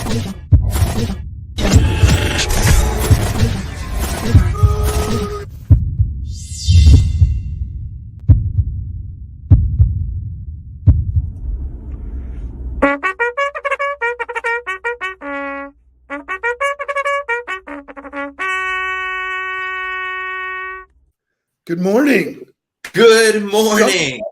Good morning. Good morning.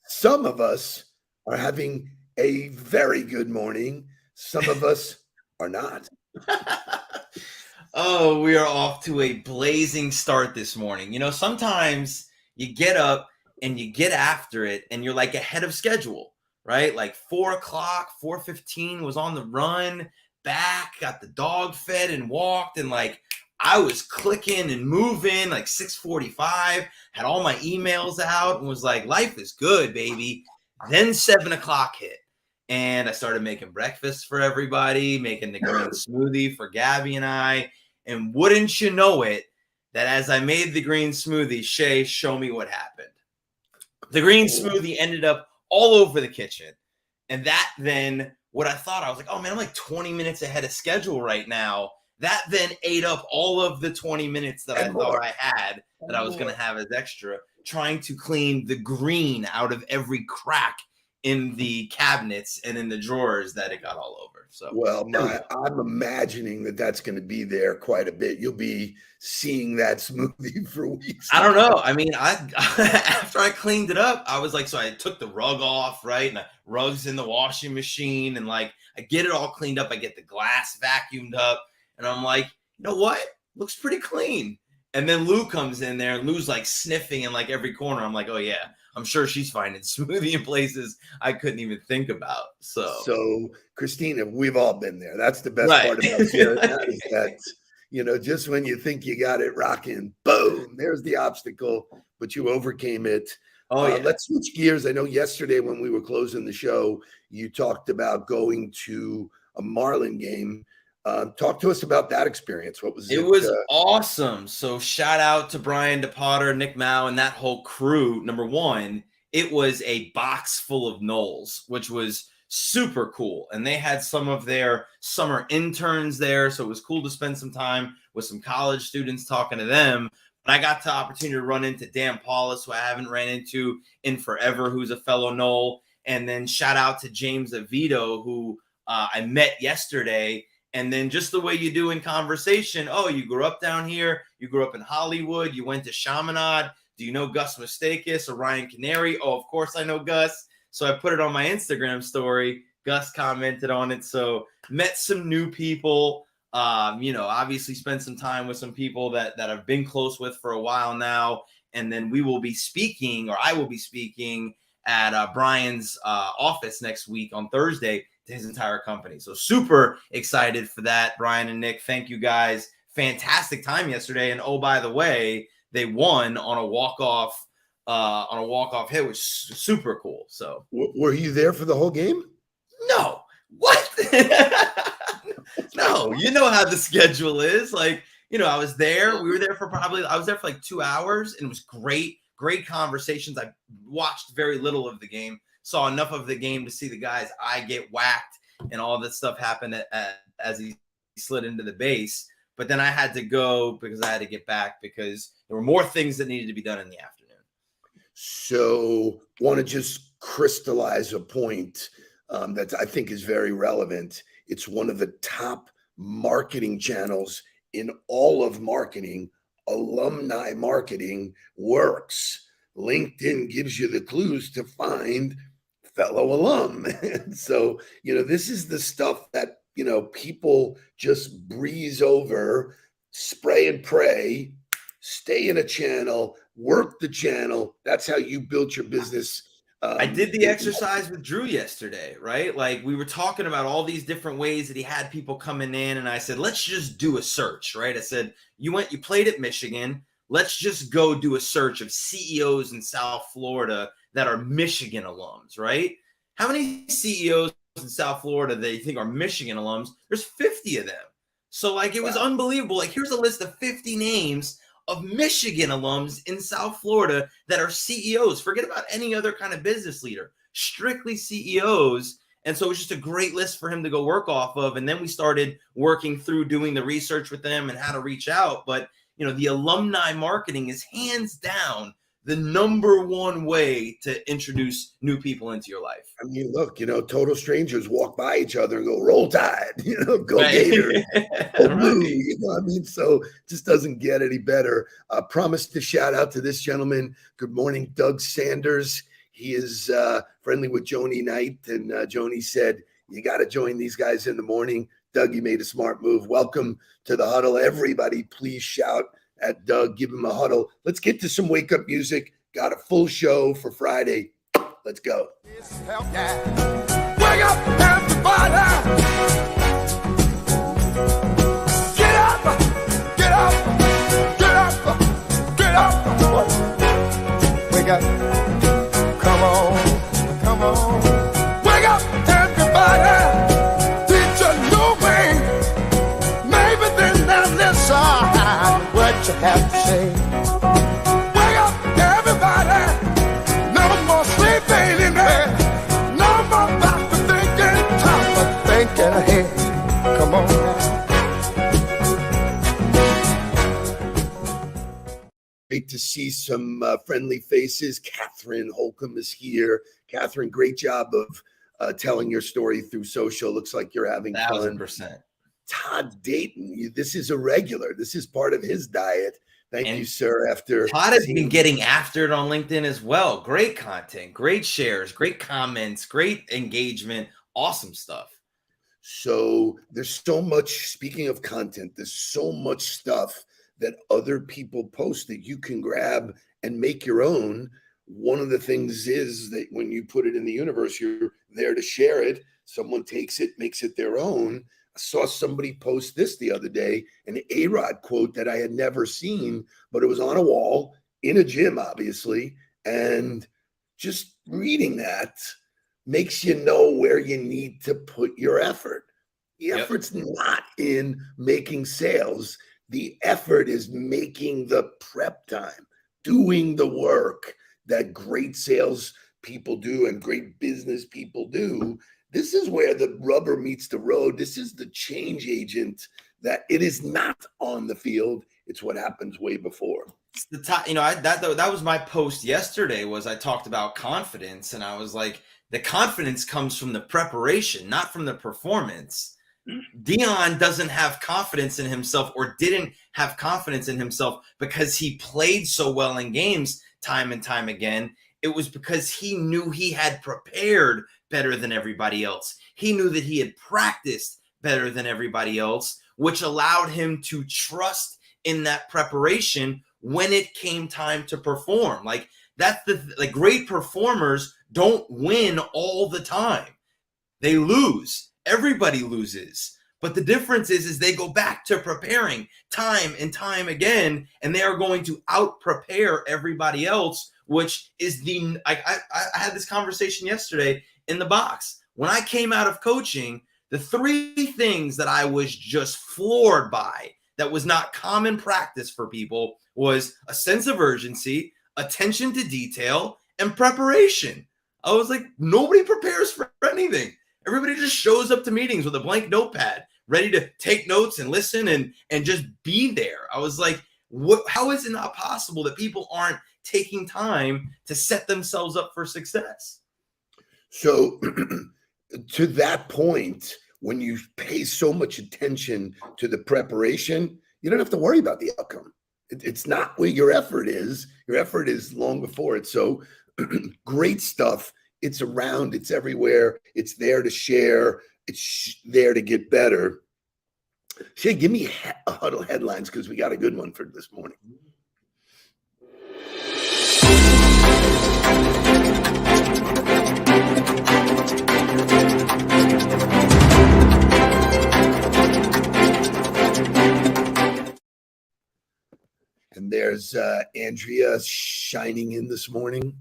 Some of us are having a very good morning. Some of us are not. Oh, we are off to a blazing start this morning. You know, sometimes you get up and you get after it and you're like ahead of schedule, right? Like 4:00, 4:15 was on the run, back, got the dog fed and walked, and like I was clicking and moving like 6:45, had all my emails out and was like, life is good, baby. Then 7:00 hit. And I started making breakfast for everybody, making the green smoothie for Gabby and I. And wouldn't you know it, that as I made the green smoothie, Shay, show me what happened. The green smoothie ended up all over the kitchen. And that then, what I thought, I was like, oh man, I'm like 20 minutes ahead of schedule right now. That then ate up all of the 20 minutes that I thought I had that I was going to have as extra, trying to clean the green out of every crack in the cabinets and in the drawers that it got all over. So, well, I'm imagining that that's going to be there quite a bit. You'll be seeing that smoothie for weeks. I don't know. I mean, after I cleaned it up, I was like, so I took the rug off, right? And the rug's in the washing machine, and like I get it all cleaned up. I get the glass vacuumed up, and I'm like, you know what? Looks pretty clean. And then Lou comes in there, and Lou's like sniffing in like every corner. I'm like, oh yeah, I'm sure she's finding smoothie in places I couldn't even think about. So Christina, we've all been there. That's the best part about sharing that, is that, you know, just when you think you got it rocking, boom, there's the obstacle, but you overcame it. Oh, yeah. Let's switch gears. I know yesterday when we were closing the show, you talked about going to a Marlin game. Talk to us about that experience. What was it? It was awesome. So shout out to Brian DePotter, Nick Mao, and that whole crew. Number one, it was a box full of Knowles, which was super cool. And they had some of their summer interns there. So it was cool to spend some time with some college students talking to them. And I got the opportunity to run into Dan Paulus, who I haven't ran into in forever, who's a fellow Knoll. And then shout out to James Avito, who I met yesterday. And then just the way you do in conversation, oh, you grew up down here, you grew up in Hollywood, you went to Chaminade. Do you know Gus Mustakis or Ryan Canary? Oh, of course I know Gus. So I put it on my Instagram story. Gus commented on it. So met some new people, you know, obviously spent some time with some people that I've been close with for a while now. And then we will be speaking, or I will be speaking at Brian's office next week on Thursday, his entire company. So super excited for that. Brian and Nick, thank you guys. Fantastic time yesterday. And oh, by the way, they won on a walk-off hit, which is super cool. So were you there for the whole game? No. What? No, you know how the schedule is. Like, you know, I was there. We were there for I was there for like 2 hours, and it was great conversations. I watched very little of the game. Saw enough of the game to see the guys I get whacked and all this stuff happen as he slid into the base. But then I had to go because I had to get back because there were more things that needed to be done in the afternoon. So want to just crystallize a point that I think is very relevant. It's one of the top marketing channels in all of marketing. Alumni marketing works. LinkedIn gives you the clues to find fellow alum. And so, you know, this is the stuff that, you know, people just breeze over, spray and pray, stay in a channel, work the channel. That's how you built your business. I did the exercise with Drew yesterday, right? Like we were talking about all these different ways that he had people coming in. And I said, let's just do a search, right? I said, you played at Michigan. Let's just go do a search of CEOs in South Florida that are Michigan alums, right? How many CEOs in South Florida that you think are Michigan alums? There's 50 of them. So like it was unbelievable. Like here's a list of 50 names of Michigan alums in South Florida that are CEOs. Forget about any other kind of business leader, strictly CEOs. And so it was just a great list for him to go work off of. And then we started working through doing the research with them and how to reach out. But, the alumni marketing is hands down the number one way to introduce new people into your life. I mean, look, total strangers walk by each other and go, roll tide, go Right. Gators, go Right. Blue, so it just doesn't get any better. Promise to shout out to this gentleman. Good morning, Doug Sanders. He is friendly with Joni Knight, and Joni said, you got to join these guys in the morning. Doug, you made a smart move. Welcome to the Huddle. Everybody, please shout at Doug. Give him a huddle. Let's get to some wake-up music. Got a full show for Friday. Let's go. Wake up, everybody. Get up, get up, get up, get up. Wake up. Come on, come on. Wake up, everybody. Teach a new way. Maybe then they'll listen what you have to say. Wake up, everybody. No more sleeping in there. No more back to thinking. Time for thinking ahead. Come on now. Great to see some friendly faces. Catherine Holcomb is here. Catherine, great job of telling your story through social. Looks like you're having fun. 1,000%. Todd Dayton, this is a regular. This is part of his diet. Thank you, sir. After Todd has been getting after it on LinkedIn as well. Great content, great shares, great comments, great engagement, awesome stuff. So there's so much, speaking of content, there's so much stuff that other people post that you can grab and make your own. One of the things is that when you put it in the universe, you're there to share it. Someone takes it, makes it their own. I saw somebody post this the other day, an A-Rod quote that I had never seen, but it was on a wall in a gym, obviously. And just reading that makes you know where you need to put your effort. The effort's not in making sales. The effort is making the prep time, doing the work that great sales people do and great business people do. This is where the rubber meets the road. This is the change agent that it is not on the field. It's what happens way before. It's the top, that was my post yesterday. Was I talked about confidence, and I was like, the confidence comes from the preparation, not from the performance. Dion doesn't have confidence in himself, or didn't have confidence in himself because he played so well in games time and time again. It was because he knew he had prepared better than everybody else. He knew that he had practiced better than everybody else, which allowed him to trust in that preparation when it came time to perform. Like that's the great performers don't win all the time. They lose. Everybody loses. But the difference is they go back to preparing time and time again, and they are going to out-prepare everybody else, which is I had this conversation yesterday in the box. When I came out of coaching, the three things that I was just floored by that was not common practice for people was a sense of urgency, attention to detail, and preparation. I was like, nobody prepares for anything. Everybody just shows up to meetings with a blank notepad, ready to take notes and listen and just be there. I was like, how is it not possible that people aren't taking time to set themselves up for success? So to that point, when you pay so much attention to the preparation, you don't have to worry about the outcome. It's not where your effort is. Your effort is long before it. So great stuff. It's around, it's everywhere. It's there to share. It's there to get better. Shay, give me a Huddle headlines because we got a good one for this morning. And there's Andrea shining in this morning.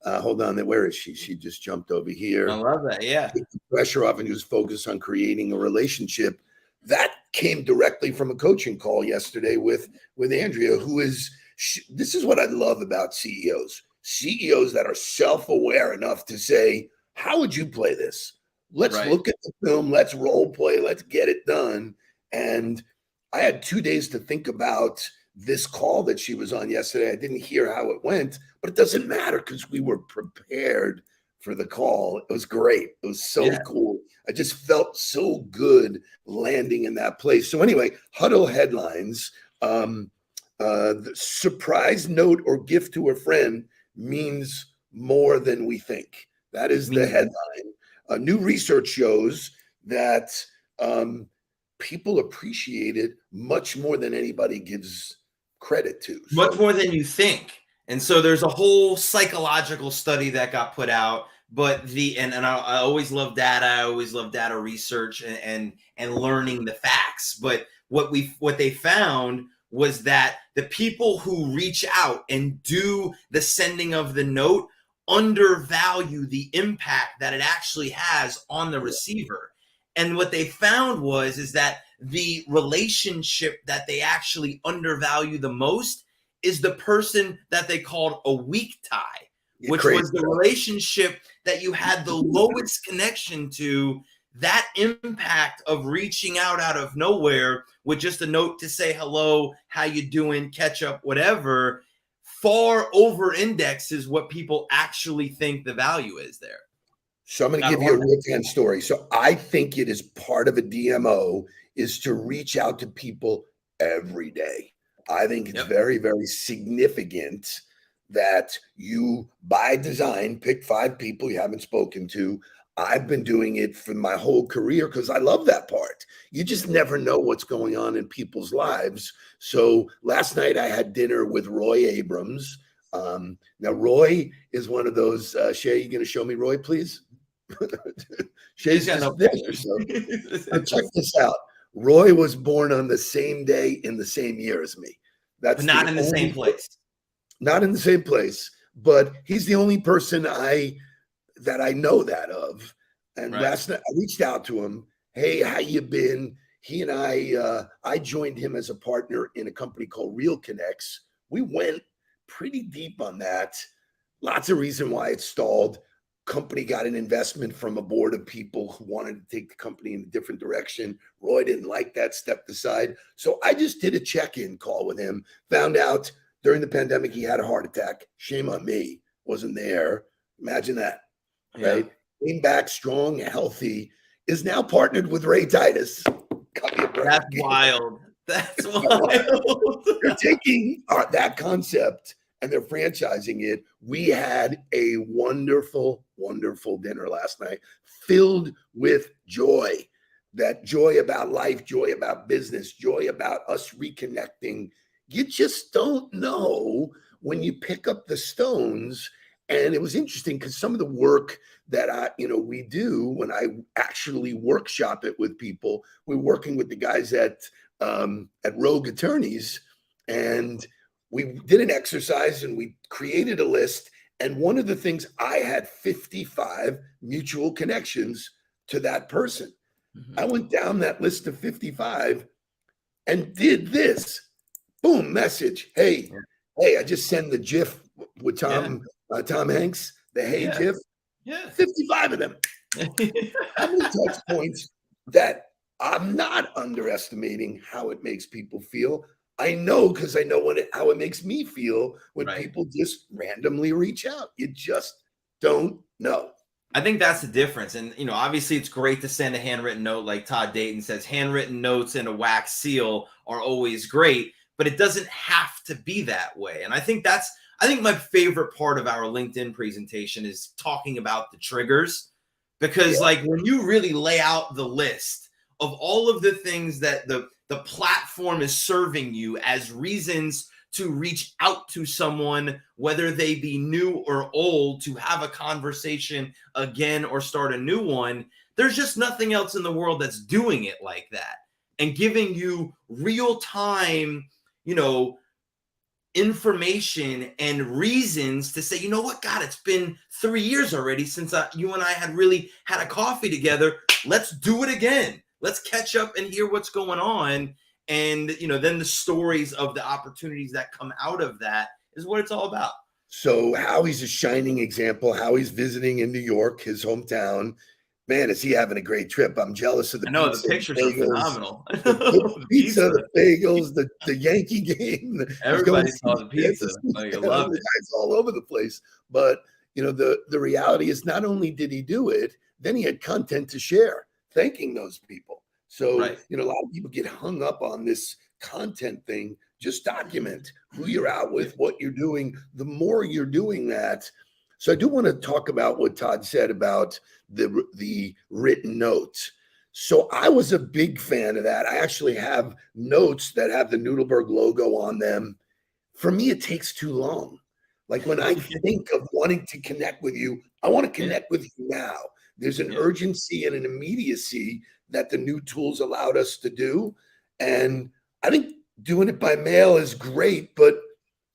Hold on, where is she? She just jumped over here. I love that, yeah. Take the pressure off and just focus on creating a relationship. That came directly from a coaching call yesterday with Andrea, who is, this is what I love about CEOs. CEOs that are self-aware enough to say, how would you play this? Let's Right. look at the film. Let's role play. Let's get it done. And I had 2 days to think about this call that she was on yesterday. I didn't hear how it went, but it doesn't matter because we were prepared for the call. It was great. It was so Yeah. cool. I just felt so good landing in that place. So anyway, Huddle headlines. The surprise note or gift to a friend means more than we think. That is the headline. New research shows that people appreciate it much more than anybody gives credit to. Much more than you think. And so there's a whole psychological study that got put out. But I always love data. I always love data research and learning the facts. But what they found was that the people who reach out and do the sending of the note undervalue the impact that it actually has on the receiver. And what they found is that the relationship that they actually undervalue the most is the person that they called a weak tie, which was the relationship that you had the lowest connection to. That impact of reaching out of nowhere with just a note to say hello, how you doing, catch up, whatever, far over indexes what people actually think the value is there. So I'm going to give you a real-time story. So I think it is part of a DMO is to reach out to people every day. I think it's very, very significant that you, by design, pick 5 people you haven't spoken to. I've been doing it for my whole career because I love that part. You just never know what's going on in people's lives. So last night I had dinner with Roy Abrams. Now, Roy is one of those, Shay, you going to show me Roy, please? Shay's just there. So check this out. Roy was born on the same day in the same year as me. That's not in the same place. Not in the same place, but he's the only person that I know that of. And last night I reached out to him. Hey, how you been? He and I joined him as a partner in a company called Real Connects. We went pretty deep on that. Lots of reason why it stalled. Company got an investment from a board of people who wanted to take the company in a different direction. Roy didn't like that, stepped aside. So I just did a check-in call with him, found out during the pandemic he had a heart attack. Shame on me, wasn't there. Imagine that, right? Came back strong, healthy, is now partnered with Ray Titus. That's wild. That's wild. They're taking that concept and they're franchising it. We had a wonderful, wonderful dinner last night filled with joy. That joy about life, joy about business, joy about us reconnecting. You just don't know when you pick up the stones. And it was interesting because some of the work that we do when I actually workshop it with people, we're working with the guys at Rogue Attorneys, and we did an exercise and we created a list. And one of the things, I had 55 mutual connections to that person. I went down that list of 55 and did this. Boom, message. Hey, I just sent the GIF with Tom Hanks, the GIF. 55 of them. How many touch points that I'm not underestimating how it makes people feel. I know because I know how it makes me feel when people just randomly reach out. You just don't know. I think that's the difference. And, obviously it's great to send a handwritten note like Todd Dayton says. Handwritten notes and a wax seal are always great, but it doesn't have to be that way. And I think my favorite part of our LinkedIn presentation is talking about the triggers, because when you really lay out the list of all of the things that the platform is serving you as reasons to reach out to someone, whether they be new or old, to have a conversation again or start a new one, there's just nothing else in the world that's doing it like that and giving you real time, information and reasons to say, you know what, God, it's been 3 years already since you and I had really had a coffee together. Let's do it again. Let's catch up and hear what's going on. And, then the stories of the opportunities that come out of that is what it's all about. So Howie's a shining example. Howie's visiting in New York, his hometown. Man, is he having a great trip? I'm jealous of the I know the pizza, pictures the are bagels, phenomenal. the The pizza, pizza. the bagels, the Yankee game. He's going Everybody to see saw the the pizza. Kansas Like, I City. love The it. guy's all over the place. But the reality is, not only did he do it, then he had content to share, thanking those people. So Right. a lot of people get hung up on this content thing. Just document who you're out with, what you're doing. The more you're doing that. So I do want to talk about what Todd said about the written notes. So I was a big fan of that. I actually have notes that have the Nudelberg logo on them. For me, it takes too long. Like when I think of wanting to connect with you, I want to Yeah. connect with you now. There's an Yeah. urgency and an immediacy that the new tools allowed us to do. And I think doing it by mail is great, but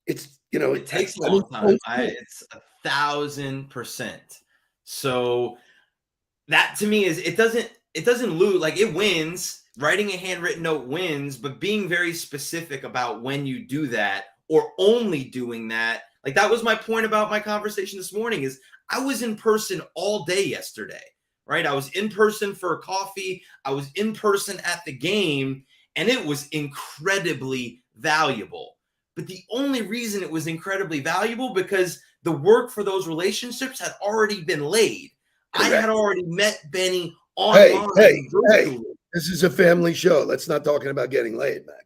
it's, It takes a long time. It's 1,000%. So that to me is it doesn't lose, like it wins. Writing a handwritten note wins, but being very specific about when you do that or only doing that, like that was my point about my conversation this morning, is I was in person all day yesterday, right? I was in person for a coffee, I was in person at the game, and it was incredibly valuable. But the only reason it was incredibly valuable because the work for those relationships had already been laid. I had correct. already met Benny Hey, online. hey, this is a family show. Let's not talking about getting laid, man.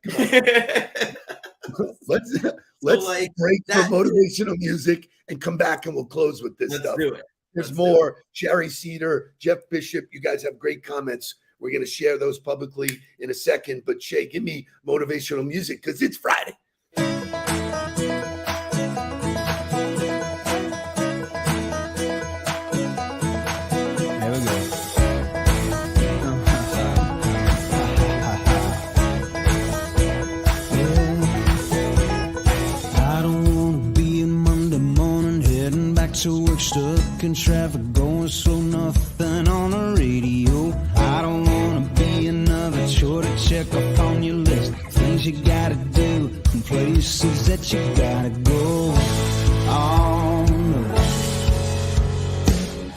Come on. let's like break for that. motivational music and come back and we'll close with this Let's stuff. do it. There's Let's more. Jerry Cedar, Jeff Bishop, you guys have great comments. We're going to share those publicly in a second. But Shay, give me motivational music because it's Friday. There we go. I don't wanna be a Monday morning heading back to work, stuck in traffic, going slow, nothing on the radio. I don't wanna be another chore to check off on your list, things you gotta do and places that you gotta go. Oh no.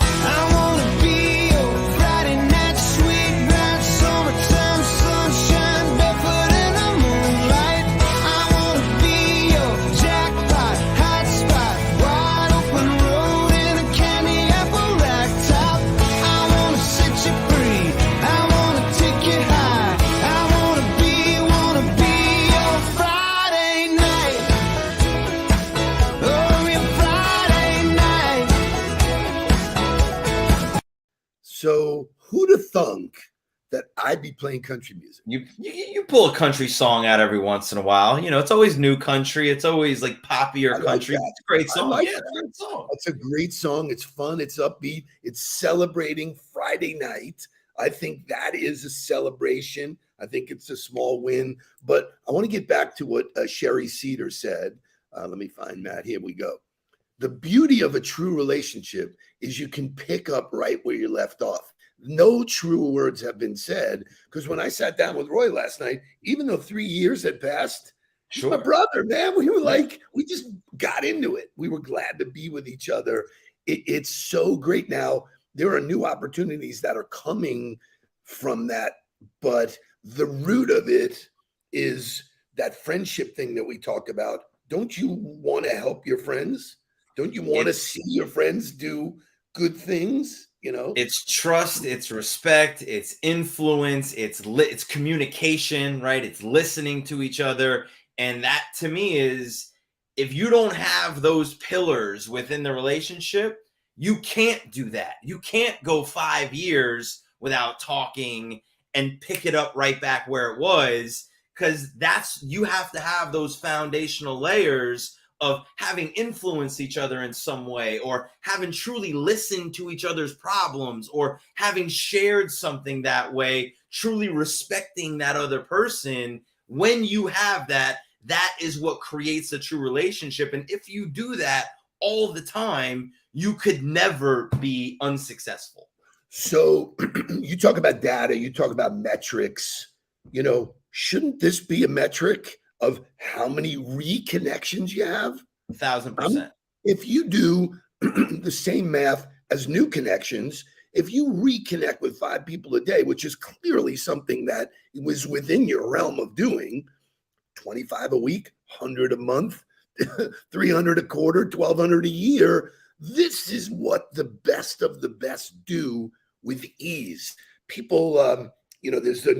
I wanna be your Friday night, sweet night, summertime sunshine, barefoot in the moonlight. I wanna be your jackpot, hot spot, wide open road in a candy apple ragtop. I wanna set you free, I wanna take you high. I wanna be your Friday night. Oh, your Friday night. So who'd have thunk that I'd be playing country music? You pull a country song out every once in a while. It's always new country. It's always like poppier I like country. that. It's a great I song. like Yeah, that. it's a great song. It's a great song. It's fun. It's upbeat. It's celebrating Friday night. I think that is a celebration. I think it's a small win. But I want to get back to what Sherry Cedar said. Let me find Matt. Here we go. The beauty of a true relationship is you can pick up right where you left off. No true words have been said because when I sat down with Roy last night, even though 3 years had passed, he's my brother, man. We were like, we just got into it. We were glad to be with each other. It's so great now. There are new opportunities that are coming from that, but the root of it is that friendship thing that we talk about. Don't you want to help your friends? Don't you want to see your friends do good things? It's trust, it's respect, it's influence, it's communication, right? It's listening to each other. And that to me is, if you don't have those pillars within the relationship, you can't do that. You can't go 5 years without talking and pick it up right back where it was, because you have to have those foundational layers of having influenced each other in some way, or having truly listened to each other's problems, or having shared something that way, truly respecting that other person. When you have that, that is what creates a true relationship. And if you do that all the time, you could never be unsuccessful. So you talk about data, you talk about metrics, shouldn't this be a metric of how many reconnections you have? 1,000%. If you do the same math as new connections, if you reconnect with 5 people a day, which is clearly something that was within your realm of doing, 25 a week, 100 a month, 300 a quarter, 1,200 a year. This is what the best of the best do with ease. People, there's a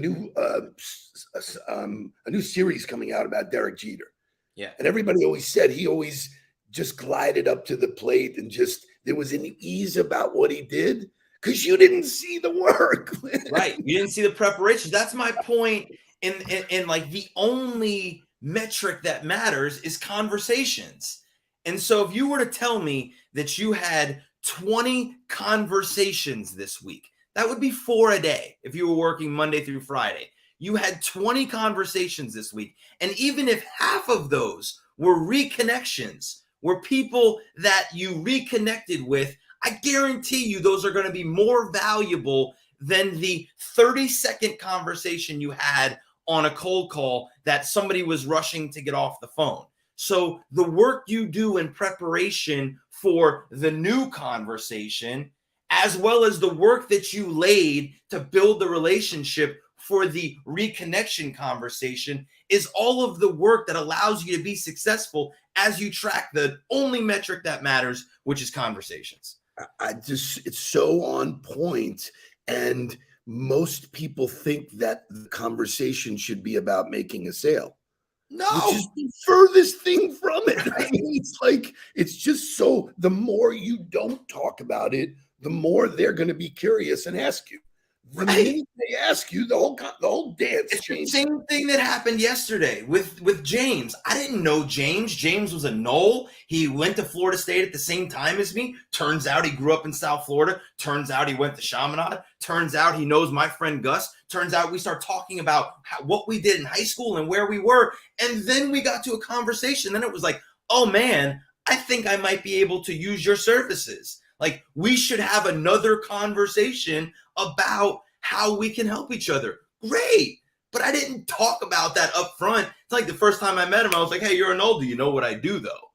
new series coming out about Derek Jeter. Yeah. And everybody always said he always just glided up to the plate and just, there was an ease about what he did because you didn't see the work. Right. You didn't see the preparation. That's my point. And like the only metric that matters is conversations. And so if you were to tell me that you had 20 conversations this week, that would be 4 a day if you were working Monday through Friday. You had 20 conversations this week. And even if half of those were reconnections, were people that you reconnected with, I guarantee you those are going to be more valuable than the 30-second conversation you had on a cold call that somebody was rushing to get off the phone. So the work you do in preparation for the new conversation, as well as the work that you laid to build the relationship for the reconnection conversation, is all of the work that allows you to be successful as you track the only metric that matters, which is conversations. It's so on point. And most people think that the conversation should be about making a sale. No, which is the furthest thing from it. I mean, it's like, it's just so the more you don't talk about it, the more they're going to be curious and ask you. The minute they ask you, the whole dance it's changes. The same thing that happened yesterday with James. I didn't know James. James was a Knoll. He went to Florida State at the same time as me. Turns out he grew up in South Florida. Turns out he went to Chaminade. Turns out he knows my friend Gus. Turns out we start talking about what we did in high school and where we were. And then we got to a conversation. Then it was like, oh man, I think I might be able to use your services. Like, we should have another conversation about how we can help each other. Great. But I didn't talk about that up front. It's like the first time I met him, I was like, hey, you're an old. Do you know what I do, though?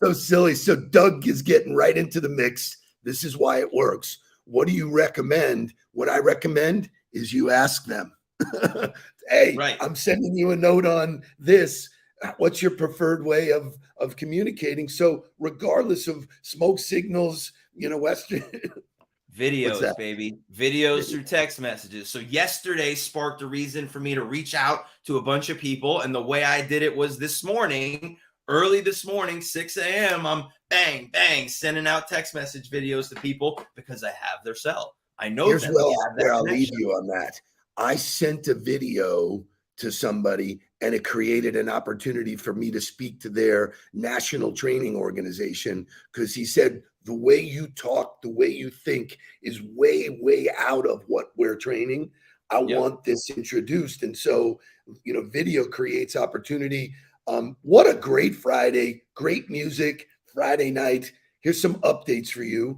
So silly. So Doug is getting right into the mix. This is why it works. What do you recommend? What I recommend is you ask them. Hey, right. I'm sending you a note on this. What's your preferred way of communicating? So regardless of smoke signals, Western videos, baby, videos through text messages. So yesterday sparked a reason for me to reach out to a bunch of people. And the way I did it was early this morning, 6 a.m. I'm bang, bang, sending out text message videos to people because I have their cell. I know Here's where I'll leave you on that. I sent a video to somebody and it created an opportunity for me to speak to their national training organization because he said, the way you talk, the way you think is way, way out of what we're training. I want this introduced. And so, video creates opportunity. What a great Friday, great music, Friday night. Here's some updates for you.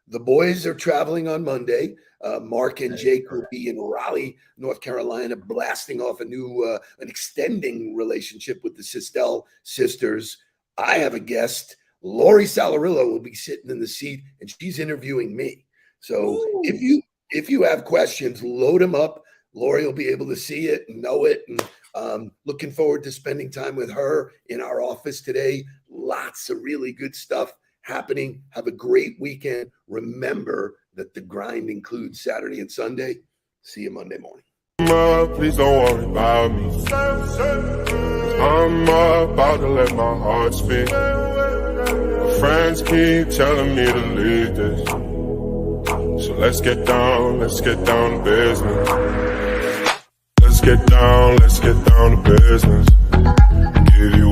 The boys are traveling on Monday. Mark and Jake will be in Raleigh, North Carolina, blasting off an extending relationship with the Sistel sisters. I have a guest. Lori Salarillo will be sitting in the seat and she's interviewing me. So if you have questions, load them up. Lori will be able to see it and know it. And looking forward to spending time with her in our office today. Lots of really good stuff happening. Have a great weekend. Remember that the grind includes Saturday and Sunday. See you Monday morning. Please don't worry about me. I'm about to let my heart speak. Friends keep telling me to leave this. So let's get down to business. Let's get down to business. Give you